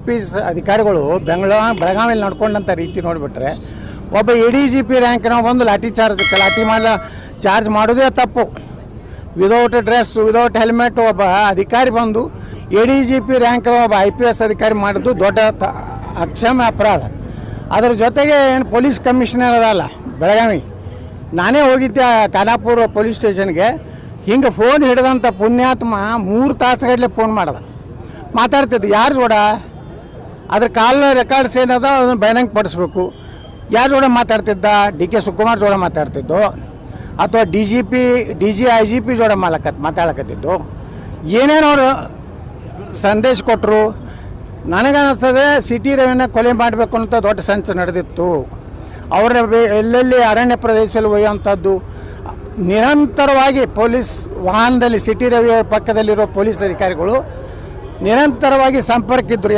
P ಅಧಿಕಾರಿಗಳು ಬೆಳಗಾವಿಯಲ್ಲಿ ನಡ್ಕೊಂಡಂಥ ರೀತಿ ನೋಡಿಬಿಟ್ರೆ ಒಬ್ಬ ADGP ರ್ಯಾಂಕಿನ ಒಂದು ಲಾಠಿ ಚಾರ್ಜ್ ಮಾಡೋದೇ ತಪ್ಪು. ವಿದೌಟ್ ಡ್ರೆಸ್ ವಿದೌಟ್ ಹೆಲ್ಮೆಟ್ ಒಬ್ಬ ಅಧಿಕಾರಿ ಬಂದು ADGP ರ್ಯಾಂಕ್ ಒಬ್ಬ IPS ಅಧಿಕಾರಿ ಮಾಡೋದು ದೊಡ್ಡ ಅಕ್ಷಮ್ಯ ಅಪರಾಧ. ಅದ್ರ ಜೊತೆಗೆ ಏನು ಪೊಲೀಸ್ ಕಮಿಷನರ್ ಅದಲ್ಲ ಬೆಳಗಾವಿ, ನಾನೇ ಹೋಗಿದ್ದೆ ಖಾನಾಪುರ ಪೊಲೀಸ್ ಸ್ಟೇಷನ್ಗೆ. ಹಿಂಗೆ ಫೋನ್ ಹಿಡಿದಂಥ ಪುಣ್ಯಾತ್ಮ 3 ತಾಸುಗಟ್ಟಲೆ ಫೋನ್ ಮಾಡ್ದ, ಮಾತಾಡ್ತಿದ್ದು ಯಾರು ಜೋಡ, ಅದ್ರ ಕಾಲ್ ರೆಕಾರ್ಡ್ಸ್ ಏನದ ಅದನ್ನು ಬೈನಂಗೆ ಪಡಿಸ್ಬೇಕು. ಯಾರು ಜೋಡ ಮಾತಾಡ್ತಿದ್ದ? DK ಶಿವಕುಮಾರ್ ಜೋಡ ಮಾತಾಡ್ತಿದ್ದು, ಅಥವಾ DG IGP ಜೋಡ ಮಾತಾಡಕತ್ತಿದ್ದು. ಏನೇನೋ ಅವರು ಸಂದೇಶ ಕೊಟ್ಟರು. ನನಗನ್ನಿಸ್ತದೆ ಸಿಟಿ ರವಿನ ಕೊಲೆ ಮಾಡಬೇಕು ಅಂತ ದೊಡ್ಡ ಸಂಚು ನಡೆದಿತ್ತು. ಅವರ ಎಲ್ಲೆಲ್ಲಿ ಅರಣ್ಯ ಪ್ರದೇಶದಲ್ಲಿ ಒಯ್ಯುವಂಥದ್ದು, ನಿರಂತರವಾಗಿ ಪೊಲೀಸ್ ವಾಹನದಲ್ಲಿ ಸಿಟಿ ರವಿಯ ಪಕ್ಕದಲ್ಲಿರೋ ಪೊಲೀಸ್ ಅಧಿಕಾರಿಗಳು ನಿರಂತರವಾಗಿ ಸಂಪರ್ಕ ಇದ್ದರು.